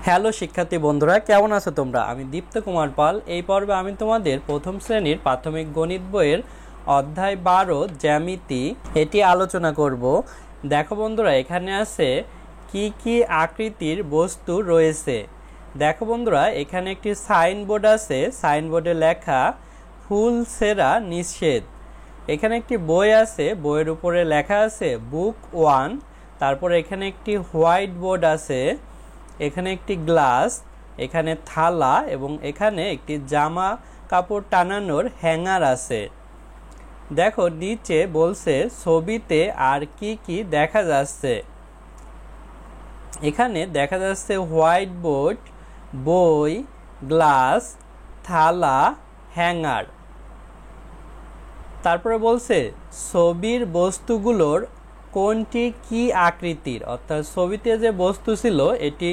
Hello শিক্ষার্থী বন্ধুরা, কেমন আছো তোমরা? আমি দীপ্ত কুমার পাল। এই পর্বে আমি তোমাদের প্রথম শ্রেণীর প্রাথমিক গণিত বইয়ের অধ্যায় 12 জ্যামিতি এটি আলোচনা করব। দেখো বন্ধুরা, এখানে আছে কি কি আকৃতির বস্তু রয়েছে। দেখো বন্ধুরা, এখানে একটি সাইনবোর্ড আছে, সাইনবোর্ডে লেখা ফুল ছেঁড়া নিষেধ। এখানে একটি বই আছে, বইয়ের উপরে লেখা আছে বুক 1। তারপরে এখানে একটি হোয়াইট বোর্ড আছে, এখানে একটি গ্লাস, এখানে থালা এবং এখানে একটি জামা কাপড় টানানোর হ্যাঙ্গার আছে। দেখো নিচে বলছে ছবিতে আর কি কি দেখা যাচ্ছে। এখানে দেখা যাচ্ছে হোয়াইট বোর্ড, বই, গ্লাস, থালা, হ্যাঙ্গার। তারপরে বলছে ছবির বস্তুগুলোর কোনটি কি আকৃতির, অর্থাৎ ছবিতে যে বস্তু ছিল এটি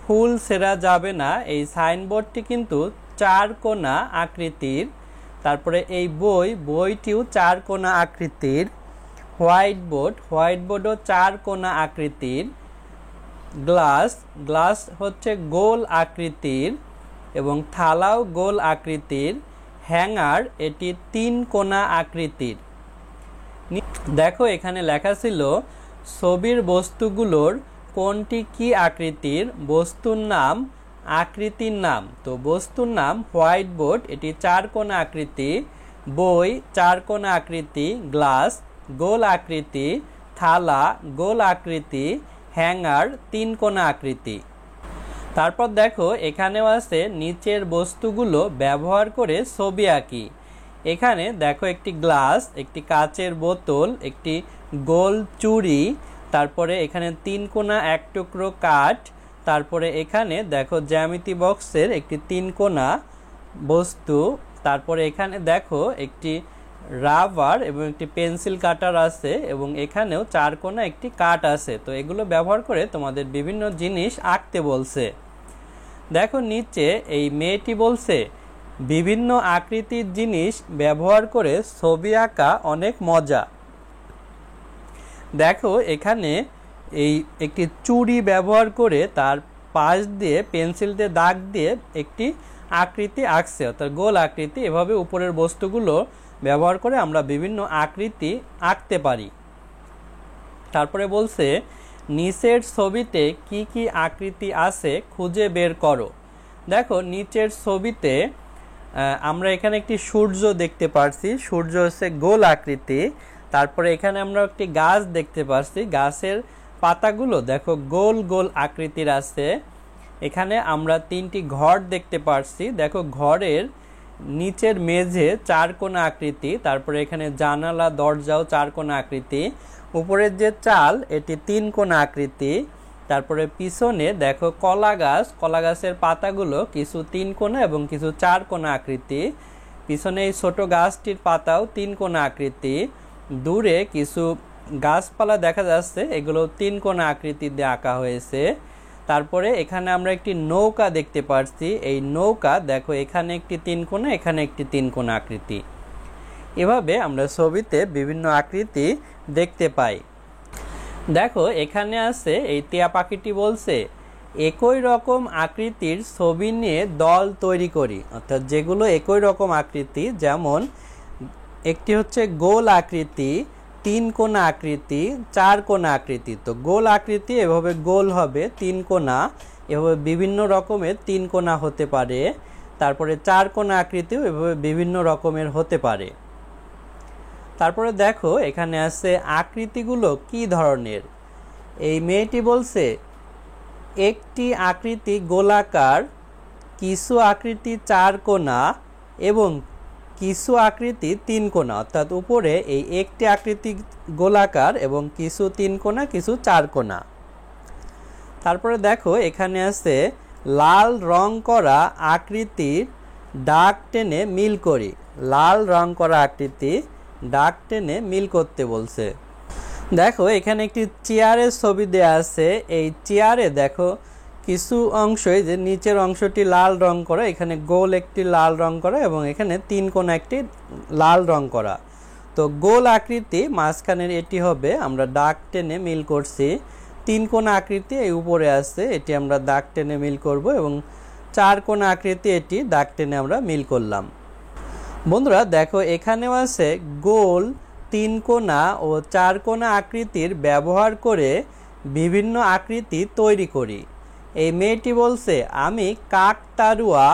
ফুল ছেঁড়া যাবে না। এই সাইনবোর্ডটি কিন্তু চার কোণা আকৃতির। তারপরে এই বইটিও চার কোণা আকৃতির। হোয়াইট বোর্ডও চার কোণা আকৃতির। গ্লাস হচ্ছে গোল আকৃতির এবং থালাও গোল আকৃতির। হ্যাঙ্গার এটি তিন কোণা আকৃতির। দেখো এখানে লেখা ছিল ছবির বস্তুগুলোর কোনটি কি আকৃতির, বস্তুর নাম, আকৃতির নাম। তো বস্তুর নাম হোয়াইট বোর্ড, এটি চার কোণা আকৃতি। বই চার কোণা আকৃতি। গ্লাস গোল আকৃতি। থালা গোল আকৃতি। হ্যাঙ্গার তিন কোণা আকৃতি। তারপর দেখো এখানেও আছে নিচের বস্তুগুলো ব্যবহার করে ছবি আঁকি। এখানে দেখো একটি গ্লাস, একটি কাচের বোতল, একটি গোল চুড়ি, তারপরে এখানে তিন কোণা এক টুকরো কাঠ, তারপরে এখানে দেখো জ্যামিতি বক্সের একটি তিন কোণা বস্তু, তারপরে এখানে দেখো একটি রাবার এবং একটি পেন্সিল কাটার আছে এবং এখানেও চার কোণা একটি কাঠ আছে। তো এগুলো ব্যবহার করে তোমাদের বিভিন্ন জিনিস আঁকতে বলছে। দেখো নিচে এই মেয়েটি বলছে বিভিন্ন আকৃতির জিনিস ব্যবহার করে ছবি আঁকা অনেক মজা। দেখো এখানে এই একটি চুড়ি ব্যবহার করে তার পাশ দিয়ে পেন্সিল দিয়ে দাগ দিয়ে একটি আকৃতি আঁকছে, অর্থাৎ গোল আকৃতি। এভাবে উপরের বস্তুগুলো ব্যবহার করে আমরা বিভিন্ন আকৃতি আঁকতে পারি। তারপরে বলছে নিচের ছবিতে কি কি আকৃতি আছে খুঁজে বের করো। দেখো নিচের ছবিতে আমরা এখানে একটি সূর্য দেখতে পাচ্ছি, সূর্য হচ্ছে গোল আকৃতি। তারপরে এখানে আমরা একটি গাছ দেখতে পাচ্ছি, গাছের পাতাগুলো দেখো গোল গোল আকৃতির আছে। এখানে আমরা তিনটি ঘর দেখতে পাচ্ছি, দেখো ঘরের নিচের মেঝে চার কোণা আকৃতি। তারপরে এখানে জানালা দরজাও চার কোণা আকৃতি। উপরের যে চাল এটি তিন কোণা আকৃতি। তারপরে পিছনে দেখো কলা গাছের পাতাগুলো কিছু তিন কোণা এবং কিছু চার কোণা আকৃতি। পিছনে এই ছোট গাছটির পাতাও তিন কোণা আকৃতি। দূরে কিছু গাছপালা দেখা যাচ্ছে, এগুলো তিন কোণা আকৃতি দিয়ে আঁকা হয়েছে। তারপরে এখানে আমরা একটি নৌকা দেখতে পাচ্ছি, এই নৌকা দেখো এখানে একটি তিন কোণা, এখানে একটি তিন কোণা আকৃতি। এভাবে আমরা ছবিতে বিভিন্ন আকৃতি দেখতে পাই। দেখো এখানে আছে এই টিয়া পাখিটি বলছে একই রকম আকৃতির ছবি নিয়ে দল তৈরি করি, অর্থাৎ যেগুলো একই রকম আকৃতি, যেমন একটি হচ্ছে গোল আকৃতি, তিন কোণা আকৃতি, চার কোণা আকৃতি। তো গোল আকৃতি এভাবে গোল হবে, তিন কোণা এভাবে বিভিন্ন রকমের তিন কোণা হতে পারে। তারপরে চার কোণা আকৃতিও এভাবে বিভিন্ন রকমের হতে পারে। তারপরে দেখো এখানে আছে আকৃতিগুলো কি ধরনের। এই মেয়েটি বলছে একটি আকৃতি গোলাকার, কিছু আকৃতি চার কোণা এবং কিছু আকৃতি তিন কোণা, অর্থাৎ উপরে এই একটি আকৃতি গোলাকার এবং কিছু তিন কোণা কিছু চার কোণা। তারপরে দেখো এখানে আছে লাল রং করা আকৃতির দাগ টেনে মিল করি। লাল রং করা আকৃতি দাগ টেনে মিল করতে বলছে। দেখো এখানে একটি চেয়ারের ছবি দেয়া আছে, এই চেয়ারে দেখো কিছু অংশই যে নিচের অংশটি লাল রং করা, এখানে গোল একটি লাল রং করা এবং এখানে তিন কোণা একটি লাল রং করা। তো গোল আকৃতি মাঝখানের এটি হবে, আমরা দাগ টেনে মিল করছি। 3 কোণা আকৃতি এই উপরে আছে, এটি আমরা দাগ টেনে মিল করব এবং 4 কোণা আকৃতি এটি দাগ টেনে আমরা মিল করলাম। বন্ধুরা দেখো এখানেও আছে গোল 3 কোণা ও 4 কোণা আকৃতির ব্যবহার করে বিভিন্ন আকৃতি তৈরি করি। এই মেয়েটি বলছে আমি কাকতাড়ুয়া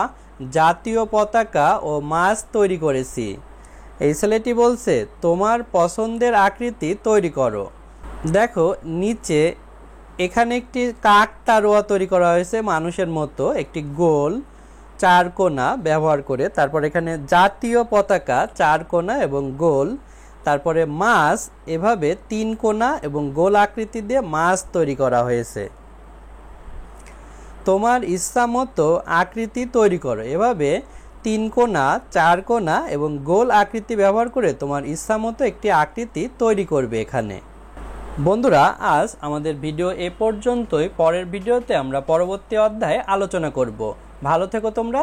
জাতীয় পতাকা ও মাছ তৈরি করেছি। এই ছেলেটি বলছে তোমার পছন্দের আকৃতি তৈরি করো। দেখো নিচে এখানে একটি কাকতাড়ুয়া তৈরি করা হয়েছে মানুষের মতো, একটি গোল 4 কোণা ব্যবহার করে। তারপর এখানে জাতীয় পতাকা 4 কোণা এবং গোল, তারপরে মাছ এভাবে 3 কোণা এবং গোল আকৃতি দিয়ে মাছ তৈরি করা হয়েছে। তোমার ইচ্ছা মতো আকৃতি তৈরি করো। এভাবে 3 কোণা 4 কোণা এবং গোল আকৃতি ব্যবহার করে তোমার ইচ্ছা মতো একটি আকৃতি তৈরি করবে এখানে। বন্ধুরা আজ আমাদের ভিডিও এ পর্যন্তই। পরের ভিডিওতে আমরা পরবর্তী অধ্যায়ে আলোচনা করব। ভালো থেকো তোমরা।